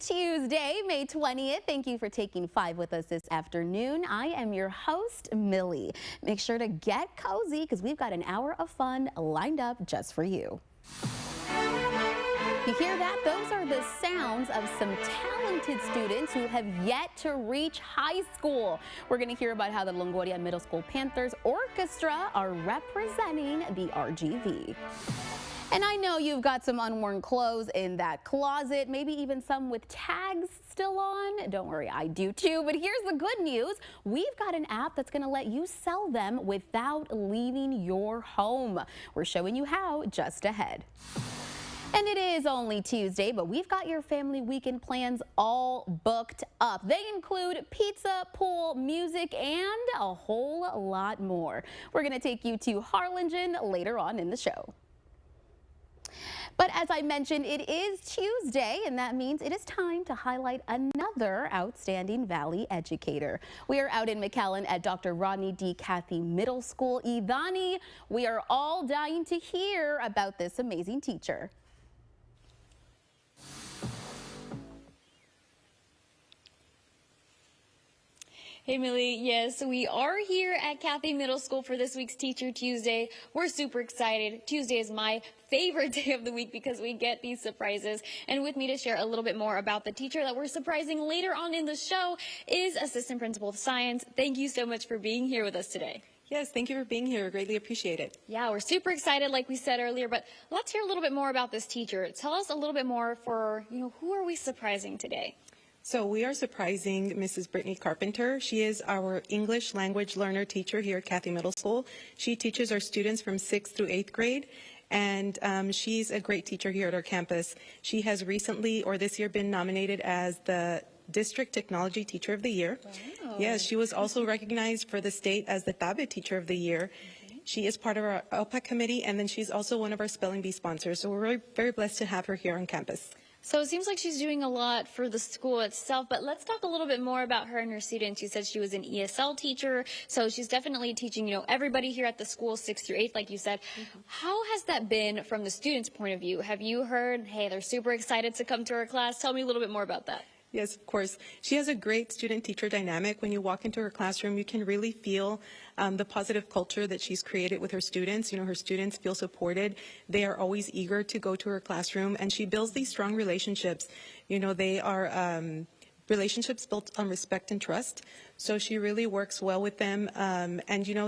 Tuesday, May 20th. Thank you for taking 5 with us this afternoon. I am your host, Millie. Make sure to get cozy because we've got an hour of fun lined up just for you. You hear that? Those are the sounds of some talented students who have yet to reach high school. We're going to hear about how the Longoria Middle School Panthers Orchestra are representing the RGV. And I know you've got some unworn clothes in that closet, maybe even some with tags still on. Don't worry, I do too. But here's the good news. We've got an app that's going to let you sell them without leaving your home. We're showing you how just ahead. And it is only Tuesday, but we've got your family weekend plans all booked up. They include pizza, pool, music, and a whole lot more. We're going to take you to Harlingen later on in the show. But as I mentioned, it is Tuesday, and that means it is time to highlight another outstanding Valley educator. We are out in McAllen at Dr. Rodney D. Cathy Middle School. Idani, we are all dying to hear about this amazing teacher. Hey Millie, yes, we are here at Cathy Middle School for this week's Teacher Tuesday. We're super excited. Tuesday is my favorite day of the week because we get these surprises. And with me to share a little bit more about the teacher that we're surprising later on in the show is Assistant Principal of Science. Thank you so much for being here with us today. Yes, thank you for being here. Greatly appreciate it. Yeah, we're super excited like we said earlier, but let's hear a little bit more about this teacher. Tell us a little bit more for, who are we surprising today? So we are surprising Mrs. Brittany Carpenter. She is our English language learner teacher here at Cathy Middle School. She teaches our students from 6th through 8th grade, and she's a great teacher here at our campus. She has recently, or this year, been nominated as the District Technology Teacher of the Year. Wow. Yes, she was also recognized for the state as the TABE Teacher of the Year. Okay. She is part of our LPAC committee, and then she's also one of our Spelling Bee sponsors. So we're really very blessed to have her here on campus. So it seems like she's doing a lot for the school itself, but let's talk a little bit more about her and her students. You said she was an ESL teacher, so she's definitely teaching, everybody here at the school, 6th through 8th, like you said. Mm-hmm. How has that been from the students' point of view? Have you heard, hey, they're super excited to come to her class? Tell me a little bit more about that. Yes, of course. She has a great student-teacher dynamic. When you walk into her classroom, you can really feel the positive culture that she's created with her students. Her students feel supported. They are always eager to go to her classroom, and she builds these strong relationships. They are relationships built on respect and trust. So she really works well with them, and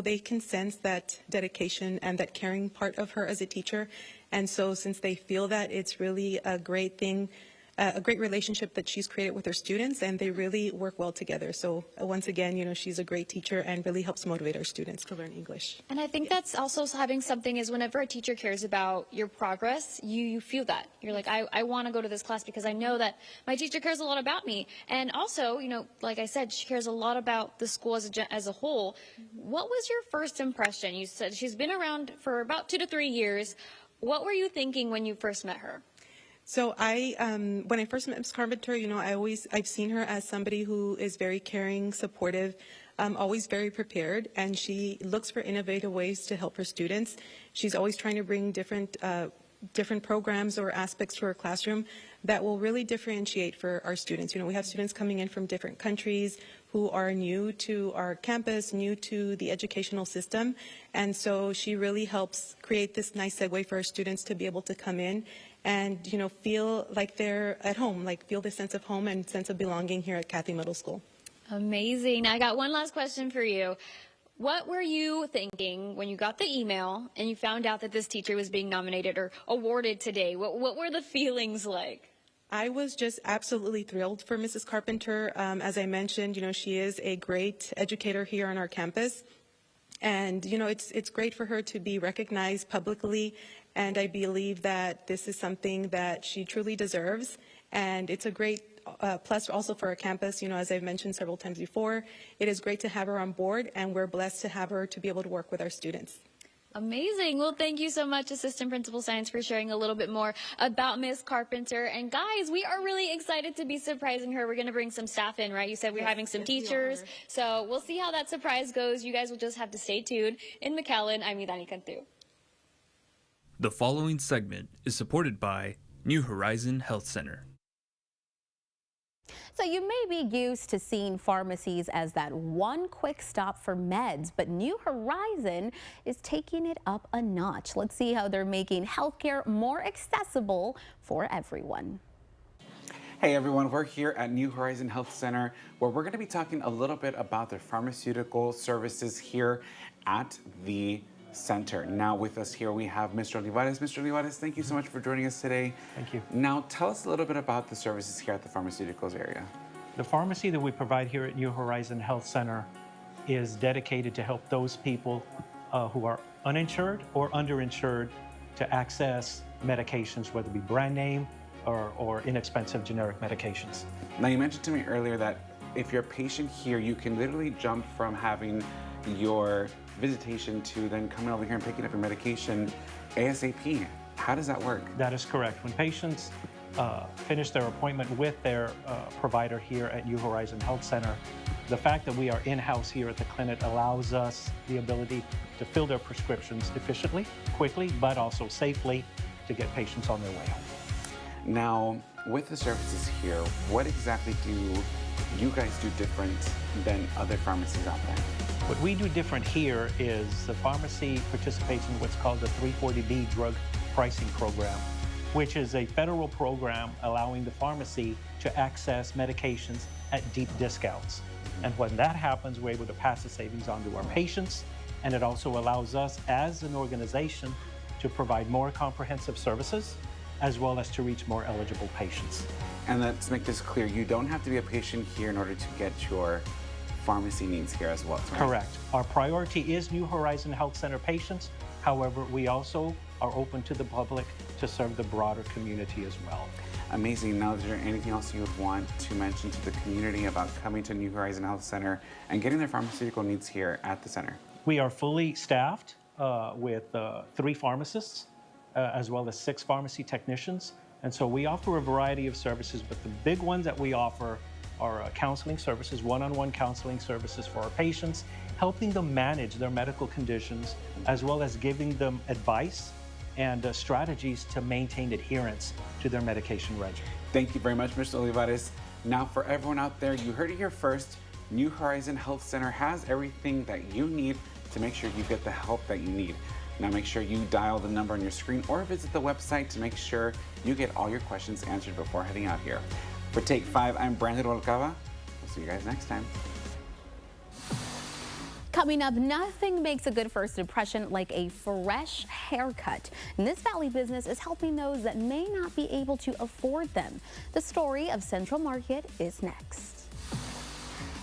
they can sense that dedication and that caring part of her as a teacher. And so since they feel that, it's really a great thing. A great relationship that she's created with her students, and they really work well together. So once again, she's a great teacher and really helps motivate our students to learn English. And I think that's also having something is whenever a teacher cares about your progress, you feel that. You're like, I want to go to this class because I know that my teacher cares a lot about me. And also, like I said, she cares a lot about the school as a whole. Mm-hmm. What was your first impression? You said she's been around for about 2 to 3 years. What were you thinking when you first met her? So when I first met Ms. Carpenter, I've seen her as somebody who is very caring, supportive, always very prepared, and she looks for innovative ways to help her students. She's always trying to bring different programs or aspects to her classroom that will really differentiate for our students. We have students coming in from different countries who are new to our campus, new to the educational system, and so she really helps create this nice segue for our students to be able to come in and feel like they're at home, feel the sense of home and sense of belonging here at Cathy Middle School. Amazing. I got one last question for you. What were you thinking when you got the email and you found out that this teacher was being nominated or awarded today? What were the feelings like? I was just absolutely thrilled for Mrs. Carpenter. As I mentioned, she is a great educator here on our campus. And, it's great for her to be recognized publicly, and I believe that this is something that she truly deserves, and it's a great plus also for our campus. As I've mentioned several times before, it is great to have her on board, and we're blessed to have her to be able to work with our students. Amazing. Well, thank you so much, Assistant Principal Science, for sharing a little bit more about Ms. Carpenter. And guys, we are really excited to be surprising her. We're going to bring some staff in, right? You said we're having some teachers. So we'll see how that surprise goes. You guys will just have to stay tuned. In McAllen, I'm Idani Cantu. The following segment is supported by New Horizon Health Center. So you may be used to seeing pharmacies as that one quick stop for meds, but New Horizon is taking it up a notch. Let's see how they're making healthcare more accessible for everyone. Hey everyone, we're here at New Horizon Health Center, where we're going to be talking a little bit about the pharmaceutical services here at the center. Now with us here we have Mr. Olivares. Mr. Olivares, thank you so much for joining us today. Thank you. Now tell us a little bit about the services here at the pharmaceuticals area. The pharmacy that we provide here at New Horizon Health Center is dedicated to help those people who are uninsured or underinsured to access medications, whether it be brand name or inexpensive generic medications. Now you mentioned to me earlier that if you're a patient here, you can literally jump from having your visitation to then coming over here and picking up your medication ASAP. How does that work? That is correct. When patients finish their appointment with their provider here at New Horizon Health Center, the fact that we are in-house here at the clinic allows us the ability to fill their prescriptions efficiently, quickly, but also safely to get patients on their way home. Now, with the services here, what exactly do you guys do different than other pharmacies out there? What we do different here is the pharmacy participates in what's called the 340B drug pricing program, which is a federal program allowing the pharmacy to access medications at deep discounts. And when that happens, we're able to pass the savings on to our patients, and it also allows us as an organization to provide more comprehensive services, as well as to reach more eligible patients. And let's make this clear, you don't have to be a patient here in order to get your pharmacy needs here as well, right? Correct. Our priority is New Horizon Health Center patients. However, we also are open to the public to serve the broader community as well. Amazing. Now, is there anything else you would want to mention to the community about coming to New Horizon Health Center and getting their pharmaceutical needs here at the center? We are fully staffed with 3 pharmacists, as well as 6 pharmacy technicians. And so we offer a variety of services, but the big ones that we offer are counseling services, one-on-one counseling services for our patients, helping them manage their medical conditions, as well as giving them advice and strategies to maintain adherence to their medication regimen. Thank you very much, Mr. Olivares. Now, for everyone out there, you heard it here first. New Horizon Health Center has everything that you need to make sure you get the help that you need. Now make sure you dial the number on your screen or visit the website to make sure you get all your questions answered before heading out here. For Take 5, I'm Brandon Rubalcaba. We'll see you guys next time. Coming up, nothing makes a good first impression like a fresh haircut. And this Valley business is helping those that may not be able to afford them. The story of Central Market is next.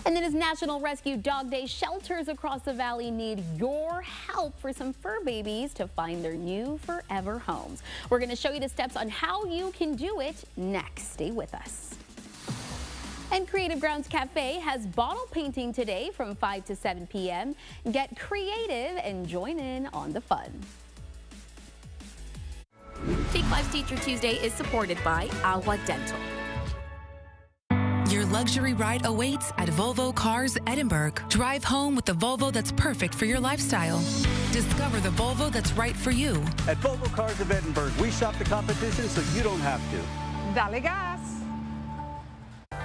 And then as National Rescue Dog Day, shelters across the valley need your help for some fur babies to find their new forever homes. We're going to show you the steps on how you can do it next. Stay with us. And Creative Grounds Cafe has bottle painting today from 5 to 7 p.m. Get creative and join in on the fun. Take 5 Teacher Tuesday is supported by Agua Dental. Your luxury ride awaits at Volvo Cars Edinburgh. Drive home with the Volvo that's perfect for your lifestyle. Discover the Volvo that's right for you. At Volvo Cars of Edinburgh, we shop the competition so you don't have to. Dale gas!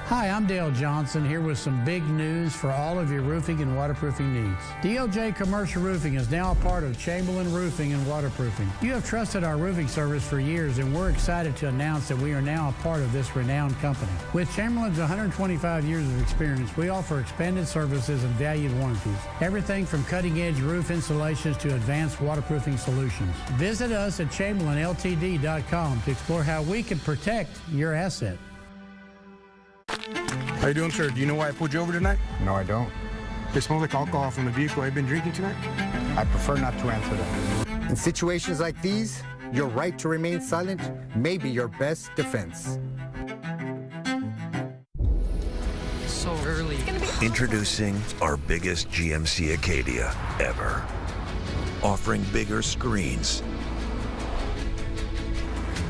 Hi, I'm Dale Johnson here with some big news for all of your roofing and waterproofing needs. DLJ Commercial Roofing is now a part of Chamberlain Roofing and Waterproofing. You have trusted our roofing service for years, and we're excited to announce that we are now a part of this renowned company. With Chamberlain's 125 years of experience, we offer expanded services and valued warranties. Everything from cutting-edge roof installations to advanced waterproofing solutions. Visit us at ChamberlainLTD.com to explore how we can protect your asset. How you doing, sir? Do you know why I pulled you over tonight? No, I don't. It smells like alcohol from the vehicle. I've been drinking tonight? I prefer not to answer that. In situations like these, your right to remain silent may be your best defense. So early. Introducing our biggest GMC Acadia ever. Offering bigger screens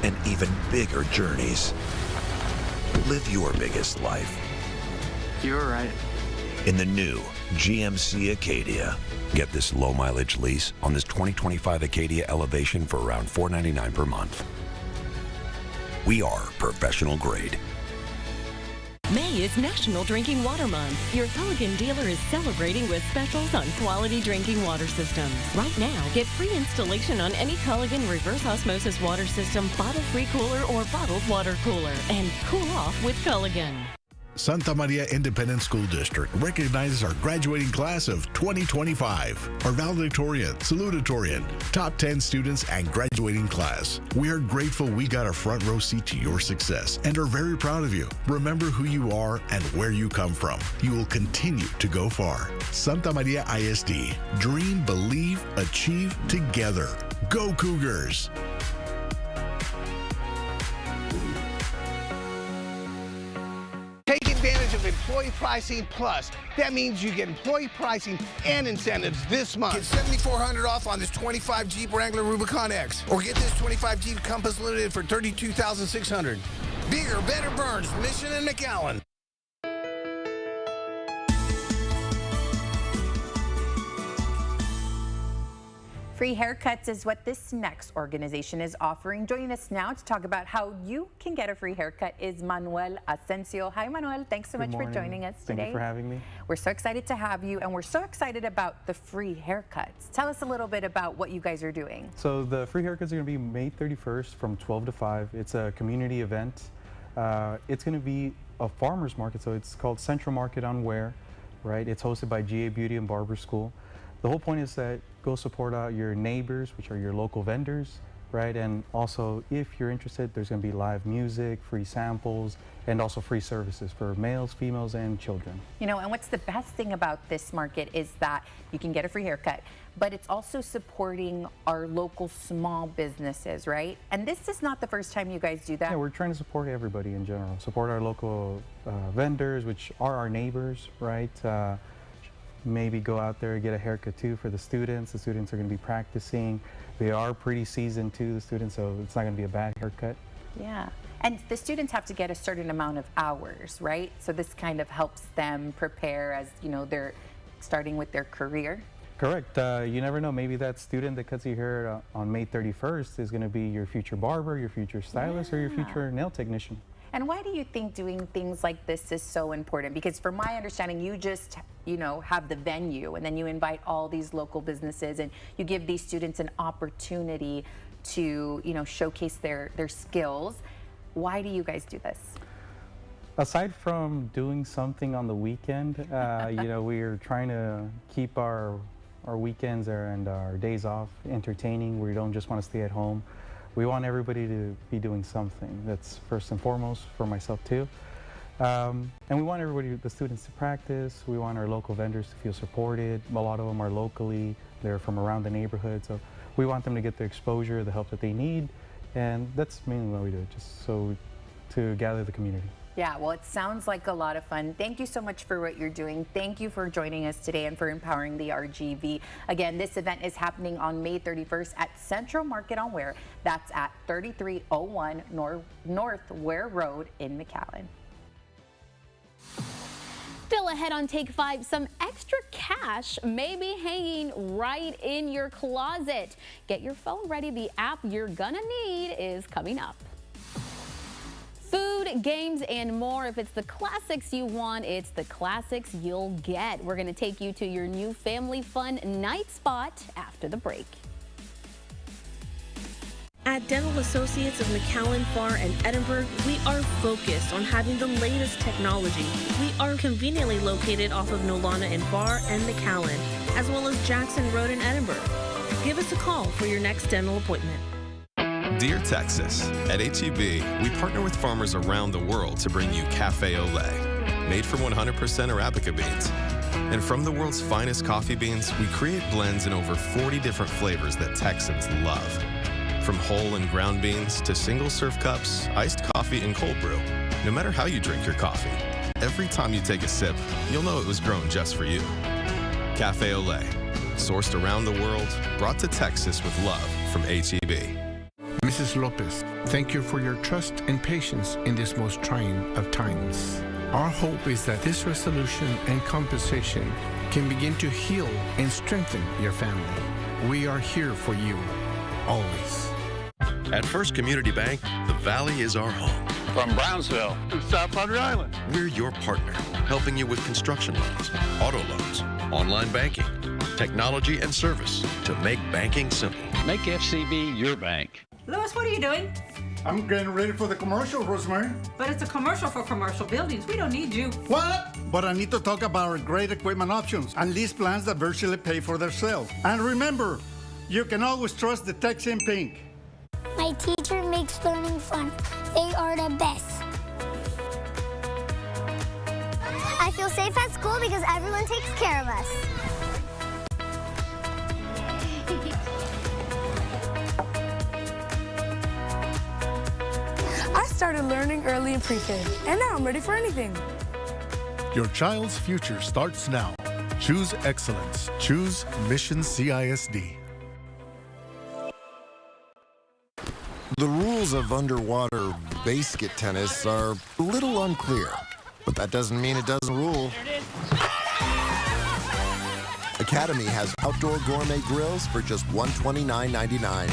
and even bigger journeys. Live your biggest life. You're right. In the new GMC Acadia. Get this low mileage lease on this 2025 Acadia Elevation for around $499 per month. We are professional grade. May is National Drinking Water Month. Your Culligan dealer is celebrating with specials on quality drinking water systems. Right now, get free installation on any Culligan reverse osmosis water system, bottle-free cooler or bottled water cooler, and cool off with Culligan. Santa Maria Independent School District recognizes our graduating class of 2025, our valedictorian, salutatorian, top 10 students, and graduating class. We are grateful we got a front row seat to your success and are very proud of you. Remember who you are and where you come from. You will continue to go far. Santa Maria ISD. Dream, believe, achieve together. Go Cougars! Take advantage of Employee Pricing Plus. That means you get employee pricing and incentives this month. Get $7,400 off on this 25 Jeep Wrangler Rubicon X. Or get this 25 Jeep Compass Limited for $32,600. Bigger, better Burns, Mission and McAllen. Free haircuts is what this next organization is offering. Joining us now to talk about how you can get a free haircut is Manuel Asensio. Hi, Manuel. Thanks so much for joining us today. Thank you for having me. We're so excited to have you, and we're so excited about the free haircuts. Tell us a little bit about what you guys are doing. So the free haircuts are going to be May 31st from 12 to 5. It's a community event. It's going to be a farmer's market, so it's called Central Market on Ware, right? It's hosted by GA Beauty and Barber School. The whole point is that go support out your neighbors, which are your local vendors, right? And also, if you're interested, there's going to be live music, free samples, and also free services for males, females, and children. You know, and what's the best thing about this market is that you can get a free haircut, but it's also supporting our local small businesses, right? And this is not the first time you guys do that. Yeah, we're trying to support everybody in general. Support our local vendors, which are our neighbors, right? Maybe go out there and get a haircut too for the students. The students are going to be practicing. They are pretty seasoned too, the students, so it's not going to be a bad haircut. Yeah, and the students have to get a certain amount of hours, right? So this kind of helps them prepare as, you know, they're starting with their career. Correct. You never know, maybe that student that cuts your hair on May 31st is going to be your future barber, your future stylist, or your future nail technician. And why do you think doing things like this is so important? Because from my understanding, you just, you know, have the venue and then you invite all these local businesses and you give these students an opportunity to, you know, showcase their skills. Why do you guys do this? Aside from doing something on the weekend, you know, we're trying to keep our weekends and our days off entertaining. We don't just want to stay at home. We want everybody to be doing something. That's first and foremost for myself too. And we want everybody, the students, to practice. We want our local vendors to feel supported. A lot of them are locally. They're from around the neighborhood. So we want them to get the exposure, the help that they need. And that's mainly what we do, just so to gather the community. Yeah, well, it sounds like a lot of fun. Thank you so much for what you're doing. Thank you for joining us today and for empowering the RGV. Again, this event is happening on May 31st at Central Market on Ware. That's at 3301 North Ware Road in McAllen. Still ahead on Take 5, some extra cash may be hanging right in your closet. Get your phone ready. The app you're gonna need is coming up. Food, games, and more. If it's the classics you want, it's the classics you'll get. We're going to take you to your new family fun night spot after the break. At Dental Associates of McAllen, Farr, and Edinburg, we are focused on having the latest technology. We are conveniently located off of Nolana and Farr and McAllen, as well as Jackson Road in Edinburg. Give us a call for your next dental appointment. Dear Texas, at HEB, we partner with farmers around the world to bring you Cafe Au Lait, made from 100% Arabica beans. And from the world's finest coffee beans, we create blends in over 40 different flavors that Texans love. From whole and ground beans to single-serve cups, iced coffee, and cold brew. No matter how you drink your coffee, every time you take a sip, you'll know it was grown just for you. Cafe Au Lait, sourced around the world, brought to Texas with love from HEB. Mrs. Lopez, thank you for your trust and patience in this most trying of times. Our hope is that this resolution and compensation can begin to heal and strengthen your family. We are here for you, always. At First Community Bank, the Valley is our home. From Brownsville to South Padre Island. We're your partner, helping you with construction loans, auto loans, online banking, technology and service to make banking simple. Make FCB your bank. Louis, what are you doing? I'm getting ready for the commercial, Rosemary. But it's a commercial for commercial buildings. We don't need you. What? But I need to talk about our great equipment options and lease plans that virtually pay for themselves. And remember, you can always trust the Techs in Pink. My teacher makes learning fun. They are the best. I feel safe at school because everyone takes care of us. I started learning early in pre-K, and now I'm ready for anything. Your child's future starts now. Choose excellence. Choose Mission CISD. The rules of underwater basket tennis are a little unclear, but that doesn't mean it doesn't rule. Academy has outdoor gourmet grills for just $129.99.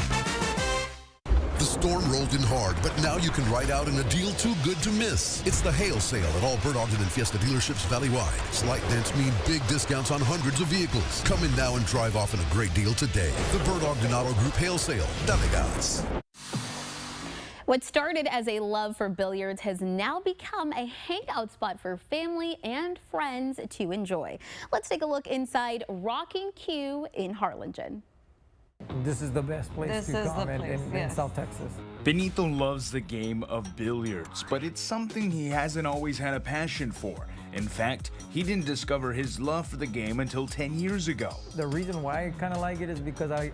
The storm rolled in hard, but now you can ride out in a deal too good to miss. It's the hail sale at all Bert Ogden and Fiesta dealerships valley-wide. Slight dents mean big discounts on hundreds of vehicles. Come in now and drive off in a great deal today. The Bert Ogden Auto Group hail sale. Dale gas. What started as a love for billiards has now become a hangout spot for family and friends to enjoy. Let's take a look inside Rocking Q in Harlingen. This is the best place to come in South Texas. Benito loves the game of billiards, but it's something he hasn't always had a passion for. In fact, he didn't discover his love for the game until 10 years ago. The reason why I kind of like it is because I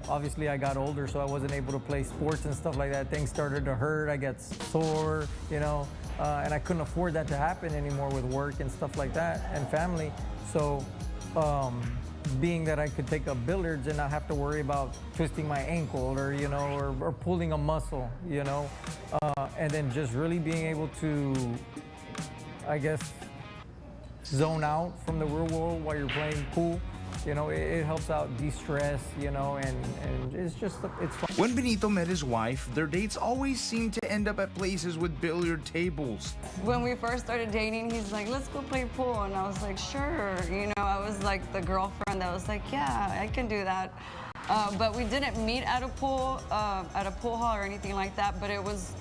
got older, so I wasn't able to play sports and stuff like that. Things started to hurt, I got sore, you know, and I couldn't afford that to happen anymore with work and stuff like that and family. So being that I could take up billiards and not have to worry about twisting my ankle or, you know, or pulling a muscle, you know, and then just really being able to, I guess, zone out from the real world while you're playing pool. You know, it helps out de-stress, you know, and it's just, it's fun. When Benito met his wife, their dates always seemed to end up at places with billiard tables. When we first started dating, he's like, let's go play pool. And I was like, sure. You know, I was like the girlfriend that was like, yeah, I can do that. But we didn't meet at a pool hall or anything like that. But it was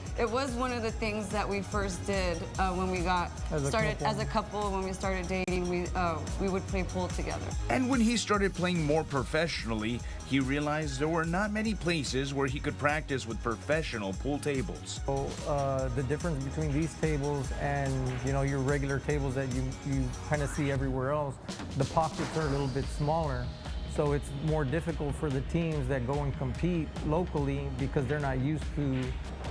one of the things that we first did when we got started as a couple. When we started dating, we would play pool together. And when he started playing more professionally, he realized there were not many places where he could practice with professional pool tables. So the difference between these tables and, you know, your regular tables that you kind of see everywhere else, the pockets are a little bit smaller. So it's more difficult for the teams that go and compete locally because they're not used to,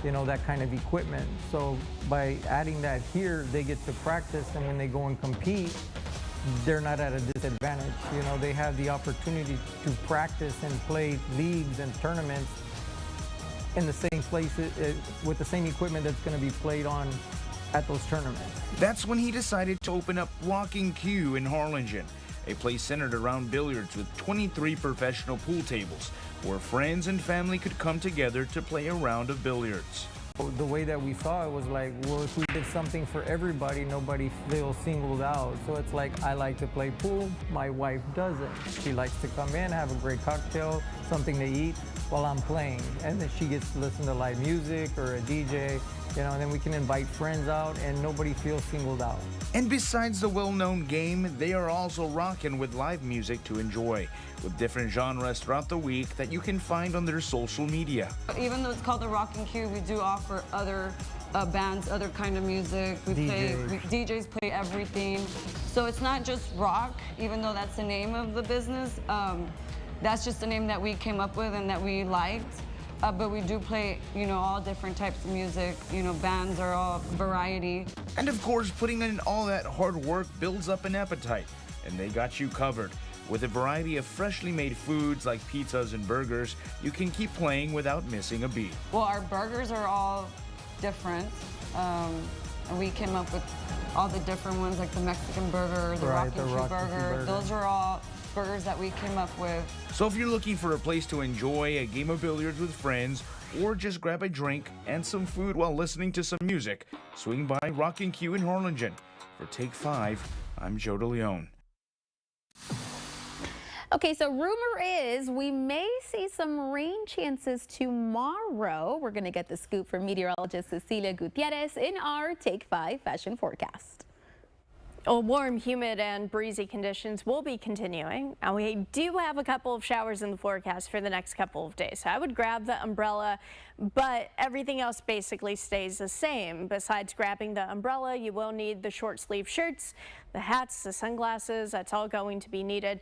you know, that kind of equipment. So by adding that here, they get to practice, and when they go and compete, they're not at a disadvantage. You know, they have the opportunity to practice and play leagues and tournaments in the same place with the same equipment that's going to be played on at those tournaments. That's when he decided to open up Rocking Q in Harlingen, a place centered around billiards with 23 professional pool tables where friends and family could come together to play a round of billiards. The way that we saw it was like, well, if we did something for everybody, nobody feels singled out. So it's like, I like to play pool, my wife doesn't. She likes to come in, have a great cocktail, something to eat while I'm playing. And then she gets to listen to live music or a DJ, you know, and then we can invite friends out and nobody feels singled out. And besides the well-known game, they are also rocking with live music to enjoy, with different genres throughout the week that you can find on their social media. Even though it's called the Rocking Q, we do offer other bands, other kind of music. DJs play everything. So it's not just rock, even though that's the name of the business. That's just the name that we came up with and that we liked. But we do play, you know, all different types of music. You know, bands are all variety. And of course, putting in all that hard work builds up an appetite, and they got you covered. With a variety of freshly made foods like pizzas and burgers, you can keep playing without missing a beat. Well, our burgers are all different. And we came up with all the different ones, like the Mexican burger, the Rocking Q burger. Those are all burgers that we came up with. So if you're looking for a place to enjoy a game of billiards with friends or just grab a drink and some food while listening to some music, swing by Rockin' Q in Harlingen. For Take 5, I'm Joe DeLeon. Okay, so rumor is we may see some rain chances tomorrow. We're going to get the scoop from meteorologist Cecilia Gutierrez in our Take 5 fashion forecast. Warm, humid, and breezy conditions will be continuing. And we do have a couple of showers in the forecast for the next couple of days. So I would grab the umbrella, but everything else basically stays the same. Besides grabbing the umbrella, you will need the short sleeve shirts, the hats, the sunglasses. That's all going to be needed.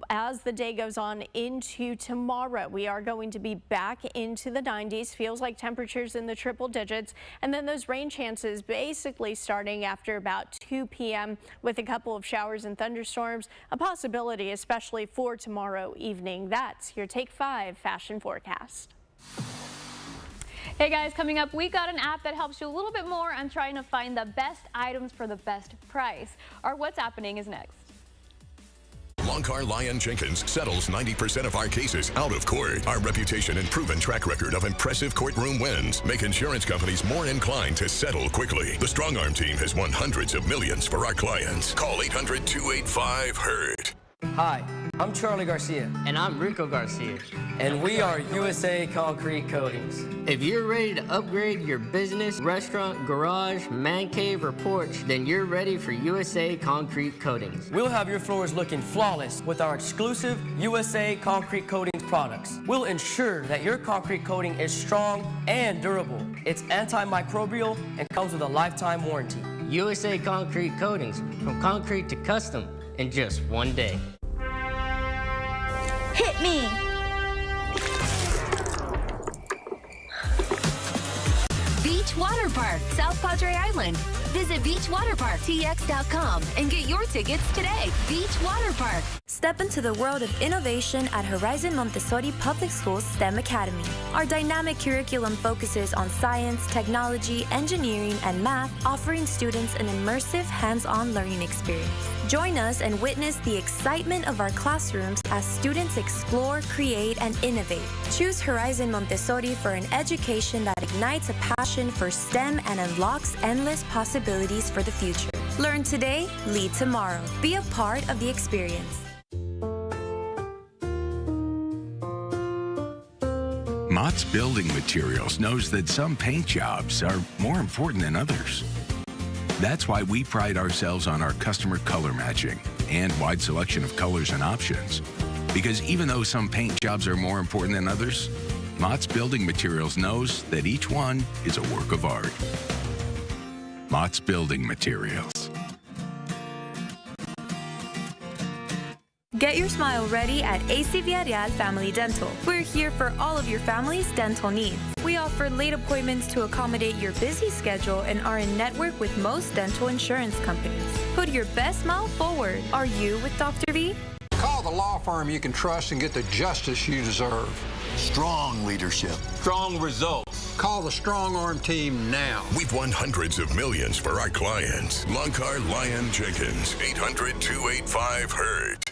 As the day goes on into tomorrow, we are going to be back into the 90s. Feels like temperatures in the triple digits. And then those rain chances basically starting after about 2 p.m. with a couple of showers and thunderstorms. A possibility, especially for tomorrow evening. That's your Take 5 fashion forecast. Hey guys, coming up, we got an app that helps you a little bit more on trying to find the best items for the best price. Our What's Happening is next. Longcar Lyon Jenkins settles 90% of our cases out of court. Our reputation and proven track record of impressive courtroom wins make insurance companies more inclined to settle quickly. The Strong Arm team has won hundreds of millions for our clients. Call 800-285-HURT. Hi, I'm Charlie Garcia. And I'm Rico Garcia. And we are USA Concrete Coatings. If you're ready to upgrade your business, restaurant, garage, man cave, or porch, then you're ready for USA Concrete Coatings. We'll have your floors looking flawless with our exclusive USA Concrete Coatings products. We'll ensure that your concrete coating is strong and durable. It's antimicrobial and comes with a lifetime warranty. USA Concrete Coatings, from concrete to custom in just one day. Hit me! Beach Water Park, South Padre Island. Visit beachwaterparktx.com and get your tickets today. Beach Water Park. Step into the world of innovation at Horizon Montessori Public Schools STEM Academy. Our dynamic curriculum focuses on science, technology, engineering, and math, offering students an immersive, hands-on learning experience. Join us and witness the excitement of our classrooms as students explore, create, and innovate. Choose Horizon Montessori for an education that ignites a passion for STEM and unlocks endless possibilities for the future. Learn today, lead tomorrow. Be a part of the experience. Mott's Building Materials knows that some paint jobs are more important than others. That's why we pride ourselves on our customer color matching and wide selection of colors and options. Because even though some paint jobs are more important than others, Mott's Building Materials knows that each one is a work of art. Mott's Building Materials. Get your smile ready at AC Villarreal Family Dental. We're here for all of your family's dental needs. We offer late appointments to accommodate your busy schedule and are in network with most dental insurance companies. Put your best smile forward. Are you with Dr. V? Call the law firm you can trust and get the justice you deserve. Strong leadership. Strong results. Call the Strong Arm team now. We've won hundreds of millions for our clients. Longcar Lyon Jenkins, 800-285-HURT.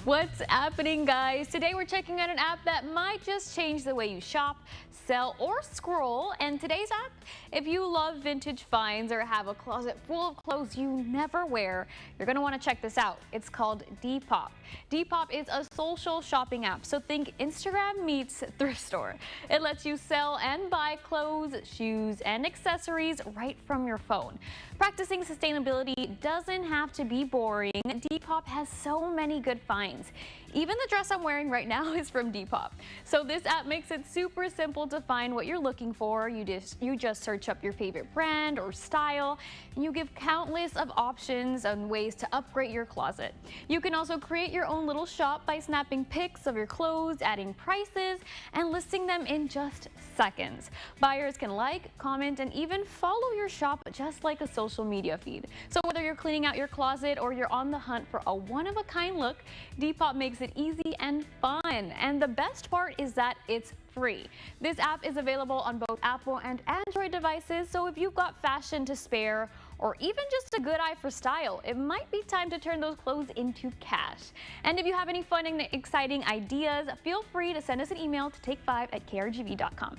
What's happening, guys? Today we're checking out an app that might just change the way you shop, sell, or scroll. And today's app, if you love vintage finds or have a closet full of clothes you never wear, you're going to want to check this out. It's called Depop. Depop is a social shopping app, so think Instagram meets thrift store. It lets you sell and buy clothes, shoes, and accessories right from your phone. Practicing sustainability doesn't have to be boring. Depop has so many good finds. Even the dress I'm wearing right now is from Depop. So this app makes it super simple to find what you're looking for. You just search up your favorite brand or style, and you give countless of options and ways to upgrade your closet. You can also create your own little shop by snapping pics of your clothes, adding prices, and listing them in just seconds. Buyers can like, comment, and even follow your shop just like a social media feed. So whether you're cleaning out your closet or you're on the hunt for a one-of-a-kind look, Depop makes it easy and fun. And the best part is that it's free. This app is available on both Apple and Android devices, so if you've got fashion to spare or even just a good eye for style, it might be time to turn those clothes into cash. And if you have any fun and exciting ideas, feel free to send us an email to take5@krgv.com.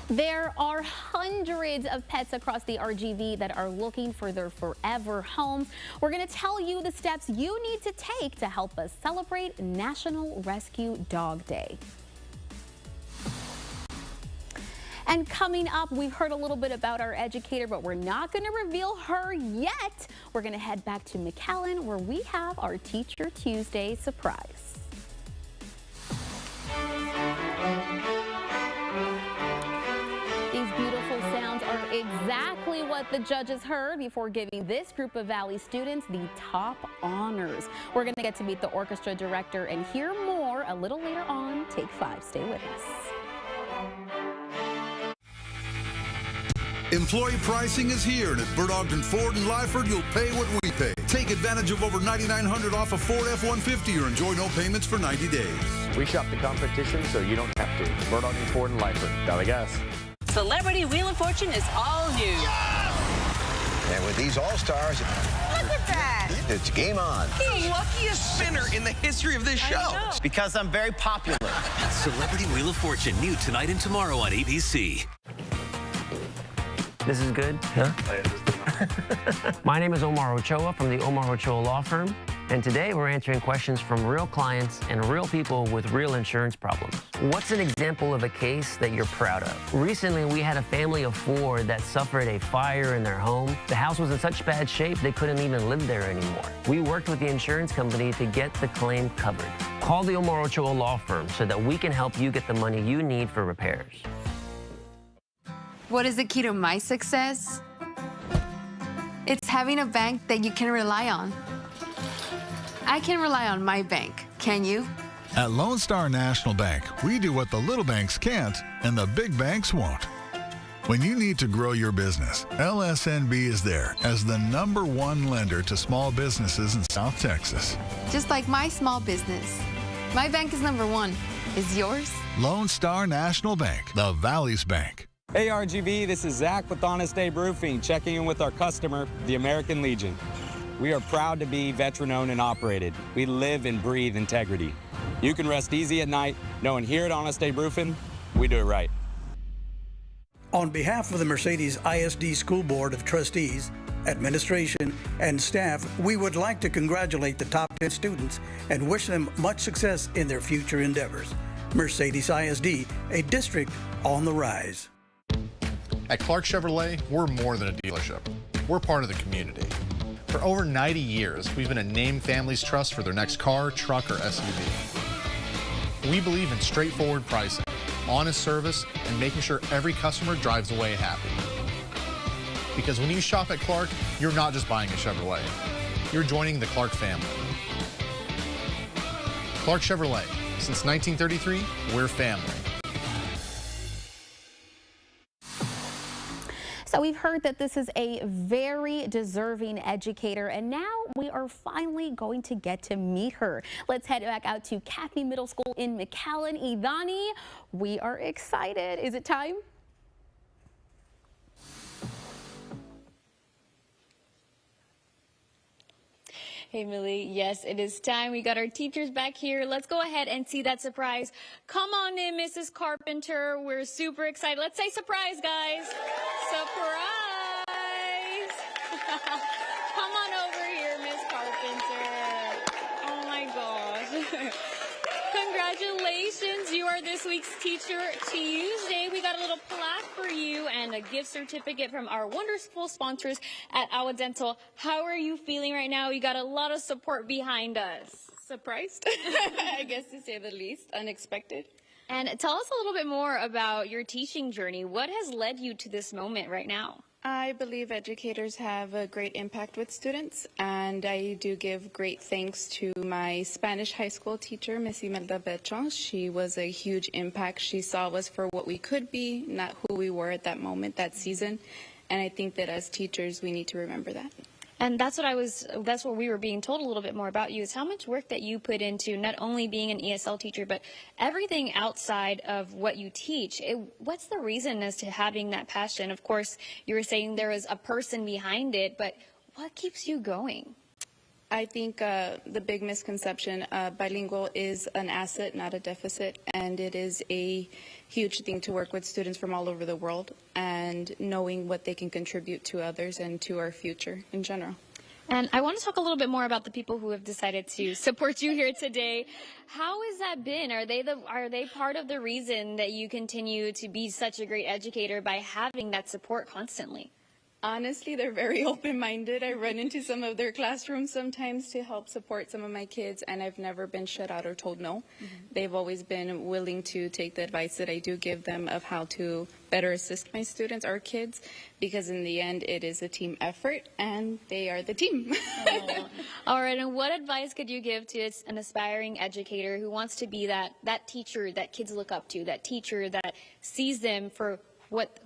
There are hundreds of pets across the RGV that are looking for their forever homes. We're going to tell you the steps you need to take to help us celebrate National Rescue Dog Day. And coming up, we've heard a little bit about our educator, but we're not going to reveal her yet. We're going to head back to McAllen, where we have our Teacher Tuesday surprise. These beautiful sounds are exactly what the judges heard before giving this group of Valley students the top honors. We're going to get to meet the orchestra director and hear more a little later on. Take 5. Stay with us. Employee pricing is here, and at Bert Ogden Ford in Lyford, you'll pay what we pay. Take advantage of over $9,900 off a Ford F-150 or enjoy no payments for 90 days. We shop the competition so you don't have to. Bert Ogden Ford in Lyford. Dale gas. Celebrity Wheel of Fortune is all new. And with these all-stars, Look at that. it's game on. The luckiest spinner in the history of this show. It's because I'm very popular. Celebrity Wheel of Fortune, new tonight and tomorrow on ABC. This is good? Huh? My name is Omar Ochoa from the Omar Ochoa Law Firm, and today we're answering questions from real clients and real people with real insurance problems. What's an example of a case that you're proud of? Recently, we had a family of 4 that suffered a fire in their home. The house was in such bad shape they couldn't even live there anymore. We worked with the insurance company to get the claim covered. Call the Omar Ochoa Law Firm so that we can help you get the money you need for repairs. What is the key to my success? It's having a bank that you can rely on. I can rely on my bank. Can you? At Lone Star National Bank, we do what the little banks can't and the big banks won't. When you need to grow your business, LSNB is there as the #1 lender to small businesses in South Texas. Just like my small business. My bank is #1. Is yours? Lone Star National Bank, the Valley's bank. Hey RGV, this is Zach with Honest Abe Roofing, checking in with our customer, the American Legion. We are proud to be veteran-owned and operated. We live and breathe integrity. You can rest easy at night knowing here at Honest Abe Roofing, we do it right. On behalf of the Mercedes ISD School Board of Trustees, administration, and staff, we would like to congratulate the top 10 students and wish them much success in their future endeavors. Mercedes ISD, a district on the rise. At Clark Chevrolet, we're more than a dealership. We're part of the community. For over 90 years, we've been a name families trust for their next car, truck, or SUV. We believe in straightforward pricing, honest service, and making sure every customer drives away happy. Because when you shop at Clark, you're not just buying a Chevrolet. You're joining the Clark family. Clark Chevrolet. Since 1933, we're family. So we've heard that this is a very deserving educator, and now we are finally going to get to meet her. Let's head back out to Cathy Middle School in McAllen. Idani, we are excited. Is it time? Hey, Millie. Yes, it is time. We got our teachers back here. Let's go ahead and see that surprise. Come on in, Mrs. Carpenter. We're super excited. Let's say surprise, guys. Surprise. Come on over here, Miss Carpenter. Oh, my gosh. Congratulations. You are this week's Teacher Tuesday. We got a little plaque for you and a gift certificate from our wonderful sponsors at Awa Dental. How are you feeling right now? You got a lot of support behind us. Surprised, I guess to say the least, unexpected. And tell us a little bit more about your teaching journey. What has led you to this moment right now? I believe educators have a great impact with students, and I do give great thanks to my Spanish high school teacher, Miss Imelda Bertrand. She was a huge impact. She saw us for what we could be, not who we were at that moment, that season, and I think that as teachers, we need to remember that. And that's what we were being told a little bit more about you, is how much work that you put into not only being an ESL teacher, but everything outside of what you teach. What's the reason as to having that passion? Of course, you were saying there was a person behind it, but what keeps you going? I think the big misconception, bilingual is an asset, not a deficit, and it is a huge thing to work with students from all over the world and knowing what they can contribute to others and to our future in general. And I want to talk a little bit more about the people who have decided to support you here today. How has that been? Are they part of the reason that you continue to be such a great educator by having that support constantly? Honestly, they're very open-minded. I run into some of their classrooms sometimes to help support some of my kids, and I've never been shut out or told no. They've always been willing to take the advice that I do give them of how to better assist my students, our kids, because in the end, it is a team effort, and they are the team. All right, and what advice could you give to an aspiring educator who wants to be that teacher that kids look up to, that teacher that sees them for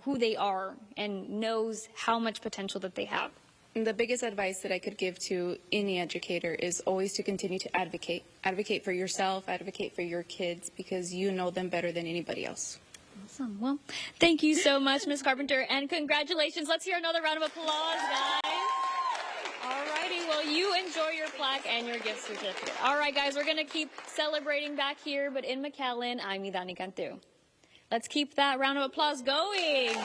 who they are and knows how much potential that they have? The biggest advice that I could give to any educator is always to continue to advocate. Advocate for yourself, advocate for your kids, because you know them better than anybody else. Awesome. Well, thank you so much, Ms. Carpenter, and congratulations. Let's hear another round of applause, guys. All righty, well, you enjoy your plaque and your gift certificate. All right, guys, we're going to keep celebrating back here, but in McAllen, I'm Idani Cantu. Let's keep that round of applause going.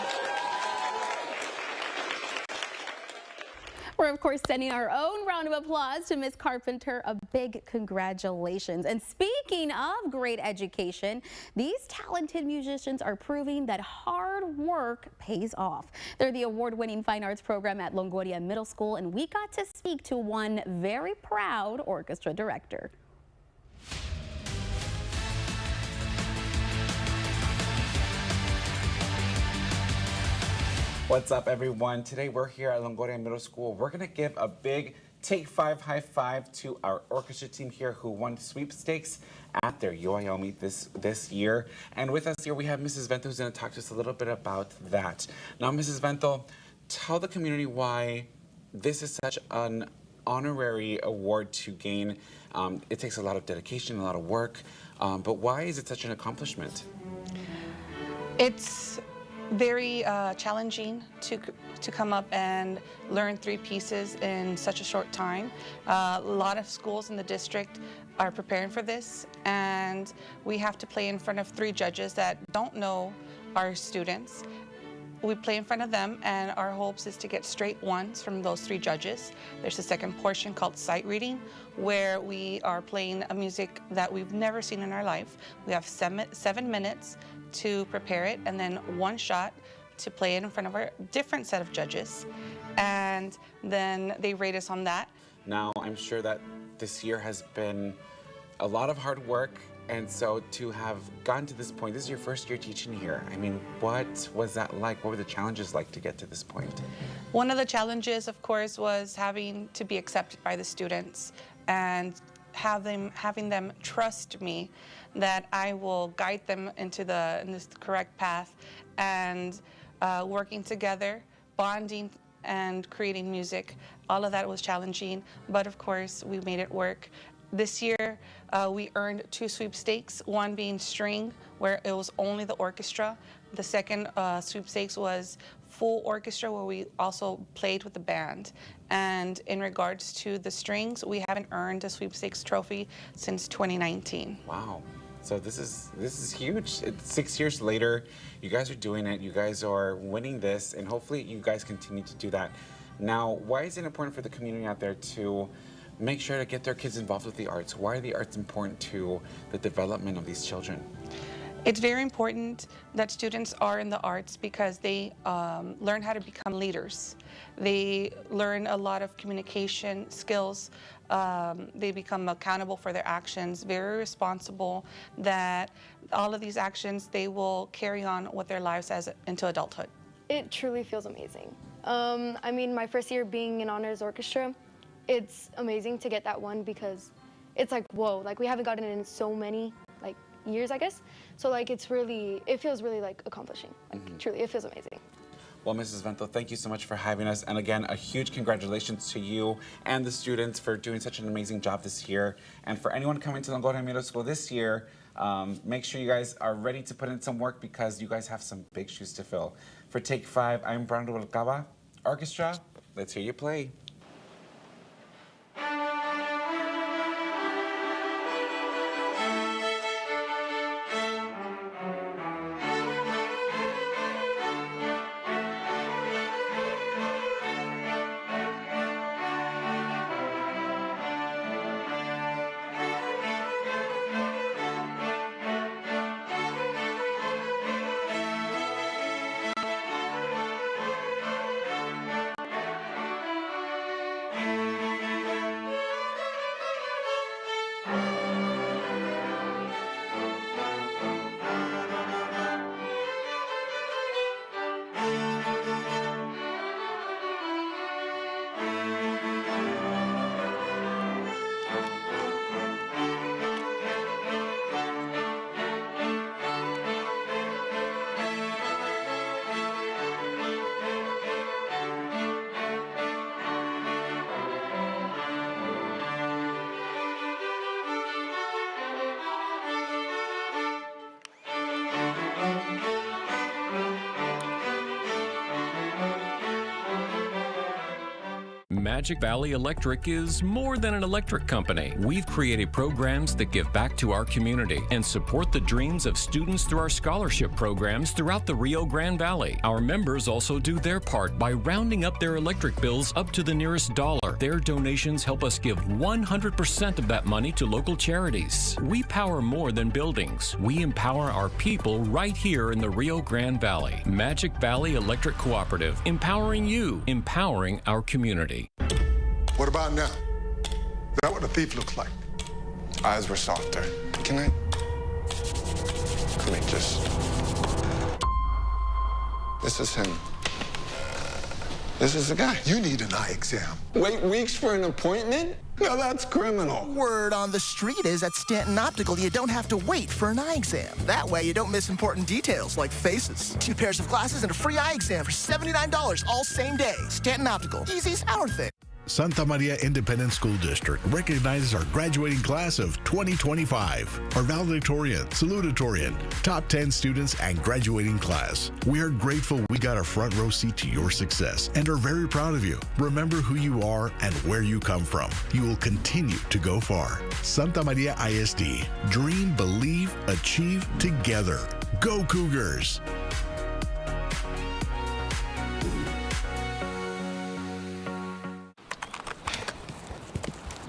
We're, of course, sending our own round of applause to Ms. Carpenter. A big congratulations. And speaking of great education, these talented musicians are proving that hard work pays off. They're the award-winning fine arts program at Longoria Middle School, and we got to speak to one very proud orchestra director. What's up, everyone? Today we're here at Longoria Middle School. We're gonna give a big Take 5 high five to our orchestra team here who won sweepstakes at their UIL meet this year. And with us here we have Mrs. Vento, who's gonna talk to us a little bit about that. Now, Mrs. Vento, tell the community why this is such an honorary award to gain. It takes a lot of dedication, a lot of work, but why is it such an accomplishment? It's very challenging to come up and learn 3 pieces in such a short time. A lot of schools in the district are preparing for this, and we have to play in front of 3 judges that don't know our students. We play in front of them, and our hopes is to get straight 1s from those 3 judges. There's a second portion called sight reading, where we are playing a music that we've never seen in our life. We have 7 minutes to prepare it, and then 1 shot to play it in front of a different set of judges, and then they rate us on that. Now, I'm sure that this year has been a lot of hard work, and so to have gotten to this point, this is your first year teaching here. I mean, what was that like? What were the challenges like to get to this point? One of the challenges, of course, was having to be accepted by the students and having them trust me that I will guide them into this correct path, and working together, bonding and creating music. All of that was challenging, but of course we made it work. This year we earned 2 sweepstakes, one being string, where it was only the orchestra. The second sweepstakes was full orchestra, where we also played with the band. And in regards to the strings, we haven't earned a sweepstakes trophy since 2019. Wow. So this is huge. It's 6 years later, you guys are doing it, you guys are winning this, and hopefully you guys continue to do that. Now, why is it important for the community out there to make sure to get their kids involved with the arts? Why are the arts important to the development of these children? It's very important that students are in the arts because they learn how to become leaders. They learn a lot of communication skills. They become accountable for their actions, very responsible, that all of these actions they will carry on with their lives into adulthood. It truly feels amazing. I mean, my first year being in honors orchestra, it's amazing to get that one because it's like, whoa, like we haven't gotten it in so many years, I guess. So like it feels really like accomplishing. Like truly, it feels amazing. Well, Mrs. Vento, thank you so much for having us. And again, a huge congratulations to you and the students for doing such an amazing job this year. And for anyone coming to Longoria Middle School this year, make sure you guys are ready to put in some work because you guys have some big shoes to fill. For Take 5, I'm Brando Rubalcaba. Orchestra, let's hear you play. Magic Valley Electric is more than an electric company. We've created programs that give back to our community and support the dreams of students through our scholarship programs throughout the Rio Grande Valley. Our members also do their part by rounding up their electric bills up to the nearest dollar. Their donations help us give 100% of that money to local charities. We power more than buildings. We empower our people right here in the Rio Grande Valley. Magic Valley Electric Cooperative, empowering you, empowering our community. What about now? Is that what a thief looks like? Eyes were softer. Can I just... This is him. This is the guy. You need an eye exam. Wait weeks for an appointment? Now that's criminal. Word on the street is at Stanton Optical, you don't have to wait for an eye exam. That way you don't miss important details like faces. 2 pairs of glasses and a free eye exam for $79 all same day. Stanton Optical. Easy's our thing. Santa Maria Independent School District recognizes our graduating class of 2025, our valedictorian, salutatorian, top 10 students, and graduating class. We are grateful we got a front row seat to your success and are very proud of you. Remember who you are and where you come from. You will continue to go far. Santa Maria ISD. Dream, believe, achieve together. Go Cougars!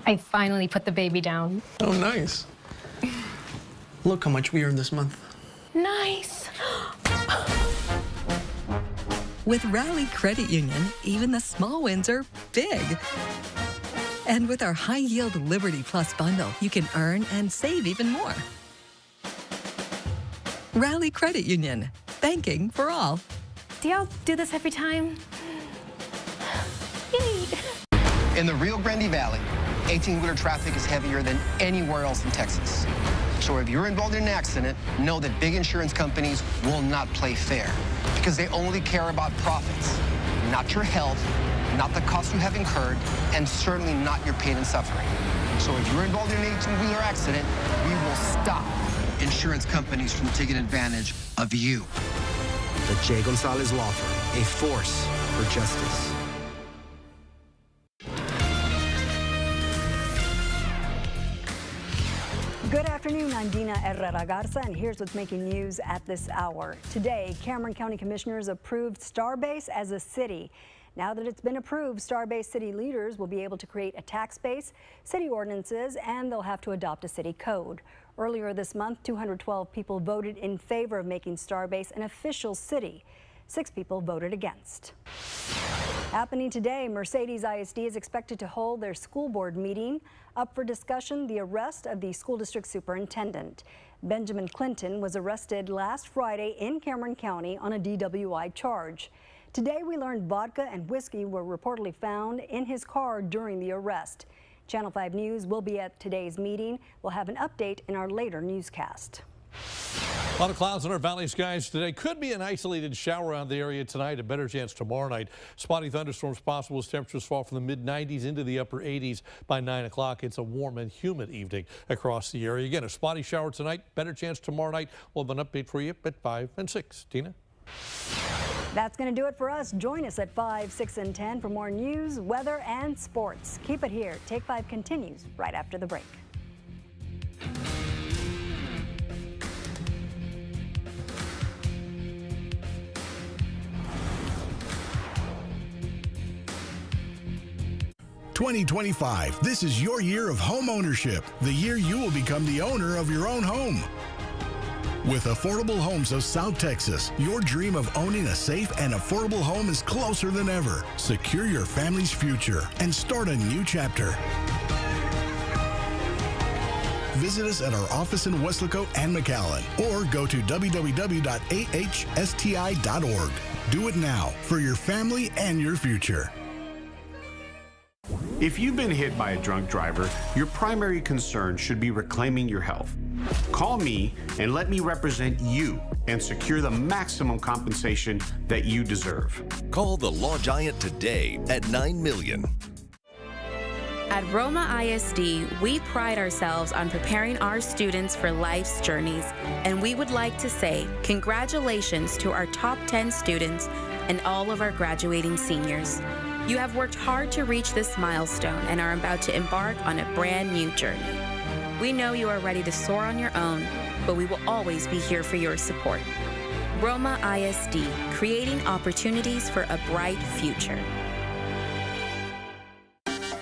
I finally put the baby down. Oh, nice. Look how much we earned this month. Nice. With Rally Credit Union, even the small wins are big. And with our high-yield Liberty Plus bundle, you can earn and save even more. Rally Credit Union, banking for all. Do y'all do this every time? Yay! In the Rio Grande Valley, 18-wheeler traffic is heavier than anywhere else in Texas. So if you're involved in an accident, know that big insurance companies will not play fair because they only care about profits, not your health, not the cost you have incurred, and certainly not your pain and suffering. So if you're involved in an 18-wheeler accident, we will stop insurance companies from taking advantage of you. The J. Gonzalez Law Firm, a force for justice. Good afternoon, I'm Dina Herrera Garza, and here's what's making news at this hour. Today, Cameron County Commissioners approved Starbase as a city. Now that it's been approved, Starbase city leaders will be able to create a tax base, city ordinances, and they'll have to adopt a city code. Earlier this month, 212 people voted in favor of making Starbase an official city. 6 people voted against. Happening today, Mercedes ISD is expected to hold their school board meeting. Up for discussion, the arrest of the school district superintendent. Benjamin Clinton was arrested last Friday in Cameron County on a DWI charge. Today, we learned vodka and whiskey were reportedly found in his car during the arrest. Channel 5 News will be at today's meeting. We'll have an update in our later newscast. A lot of clouds in our valley skies today. Could be an isolated shower around the area tonight. A better chance tomorrow night. Spotty thunderstorms possible as temperatures fall from the mid-90s into the upper 80s by 9 o'clock. It's a warm and humid evening across the area. Again, a spotty shower tonight. Better chance tomorrow night. We'll have an update for you at 5 and 6. Tina? That's going to do it for us. Join us at 5, 6, and 10 for more news, weather, and sports. Keep it here. Take 5 continues right after the break. "2025, this is your year of home ownership, the year you will become the owner of your own home. With Affordable Homes of South Texas, your dream of owning a safe and affordable home is closer than ever. Secure your family's future and start a new chapter. Visit us at our office in Weslaco and McAllen, or go to www.ahsti.org. Do it now for your family and your future. If you've been hit by a drunk driver, your primary concern should be reclaiming your health. Call me and let me represent you and secure the maximum compensation that you deserve. Call the Law Giant today at 9 million. At Roma ISD, we pride ourselves on preparing our students for life's journeys, and we would like to say congratulations to our top 10 students and all of our graduating seniors. You have worked hard to reach this milestone and are about to embark on a brand new journey. We know you are ready to soar on your own, but we will always be here for your support. Roma ISD, creating opportunities for a bright future.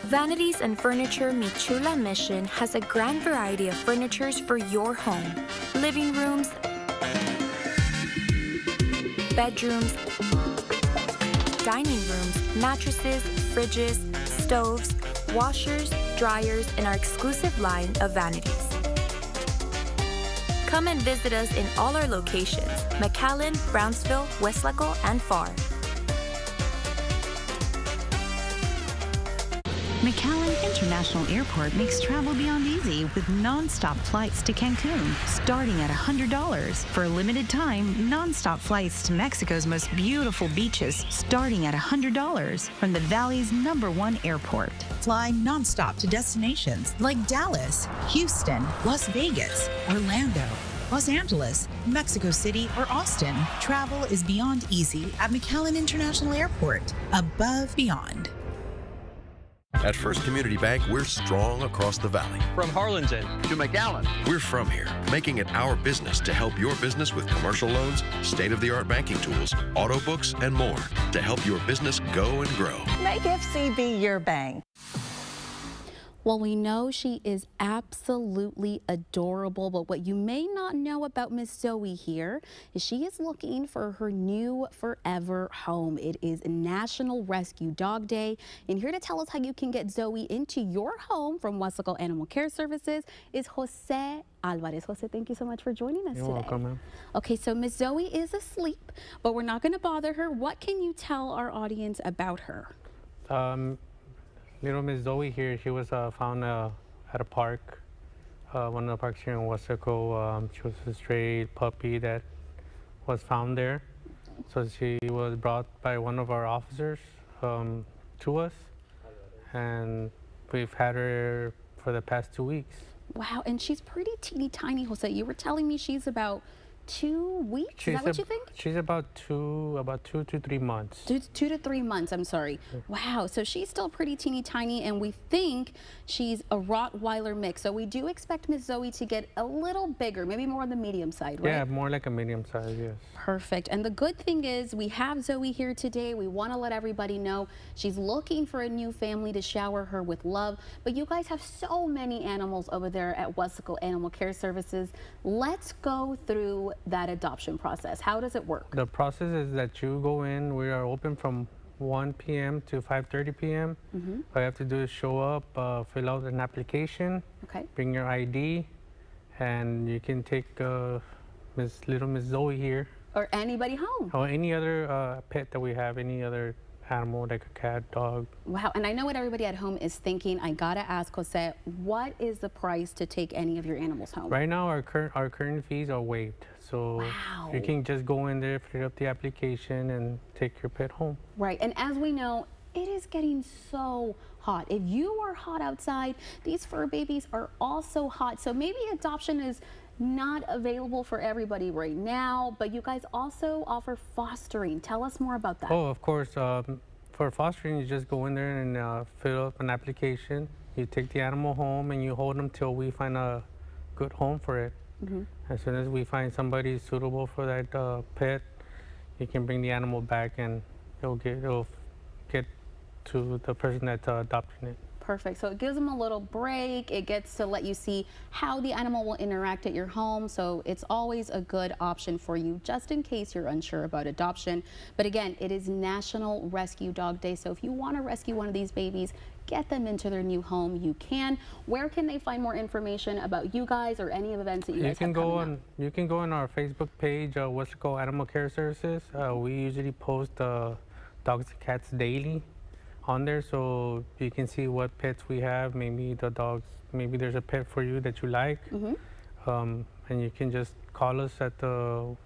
Vanities and Furniture Mi Chula Mission has a grand variety of furnitures for your home. Living rooms, bedrooms, dining rooms, mattresses, fridges, stoves, washers, dryers, and our exclusive line of vanities. Come and visit us in all our locations: McAllen, Brownsville, Weslaco, and Pharr. McAllen International Airport makes travel beyond easy with non-stop flights to Cancun, starting at $100. For a limited time, non-stop flights to Mexico's most beautiful beaches, starting at $100 from the Valley's #1 airport. Fly non-stop to destinations like Dallas, Houston, Las Vegas, Orlando, Los Angeles, Mexico City, or Austin. Travel is beyond easy at McAllen International Airport. Above beyond. At First Community Bank, we're strong across the valley. From Harlingen to McAllen. We're from here, making it our business to help your business with commercial loans, state-of-the-art banking tools, auto books, and more to help your business go and grow. Make FCB your bank. Well, we know she is absolutely adorable, but what you may not know about Miss Zoe here is she is looking for her new forever home. It is National Rescue Dog Day, and here to tell us how you can get Zoe into your home from Weslaco Animal Care Services is Jose Alvarez. Jose, thank you so much for joining us today. You're welcome, ma'am. Okay, so Miss Zoe is asleep, but we're not going to bother her. What can you tell our audience about her? Little Miss Zoe here, she was found at a park, one of the parks here in Weslaco. She was a stray puppy that was found there. So she was brought by one of our officers to us, and we've had her for the past 2 weeks. Wow, and she's pretty teeny tiny, Jose. You were telling me she's about 2 weeks? Is that what you think? She's about 2 to 3 months. 2 to 3 months, I'm sorry. Wow, so she's still pretty teeny tiny, and we think she's a Rottweiler mix. So we do expect Miss Zoe to get a little bigger, maybe more on the medium side, right? Yeah, more like a medium size, yes. Perfect. And the good thing is we have Zoe here today. We want to let everybody know she's looking for a new family to shower her with love. But you guys have so many animals over there at Weslaco Animal Care Services. Let's go through that adoption process. How does it work? The process is that you go in. We are open from 1 p.m. to 5:30 p.m. All you have to do is show up, fill out an application, bring your ID, and you can take little Miss Zoe here. Or anybody home. Or any other pet that we have, any other animal like a cat, dog. Wow, and I know what everybody at home is thinking. I gotta ask Jose, what is the price to take any of your animals home? Right now, our current fees are waived, so you can just go in there, fill up the application, and take your pet home. Right, and as we know, it is getting so hot. If you are hot outside, these fur babies are also hot. So maybe adoption is not available for everybody right now, but you guys also offer fostering. Tell us more about that. Oh, of course. For fostering, you just go in there and fill up an application. You take the animal home and you hold them till we find a good home for it. As soon as we find somebody suitable for that pet, you can bring the animal back and it'll get to the person that's adopting it. Perfect. So it gives them a little break. It gets to let you see how the animal will interact at your home. So it's always a good option for you, just in case you're unsure about adoption. But again, it is National Rescue Dog Day. So if you want to rescue one of these babies, get them into their new home, you can. Where can they find more information about you guys or any events that you guys have coming up? You can go on our Facebook page, Weslaco Animal Care Services. We usually post dogs and cats daily on there, so you can see what pets we have. Maybe the dogs, maybe there's a pet for you that you like, and you can just call us at the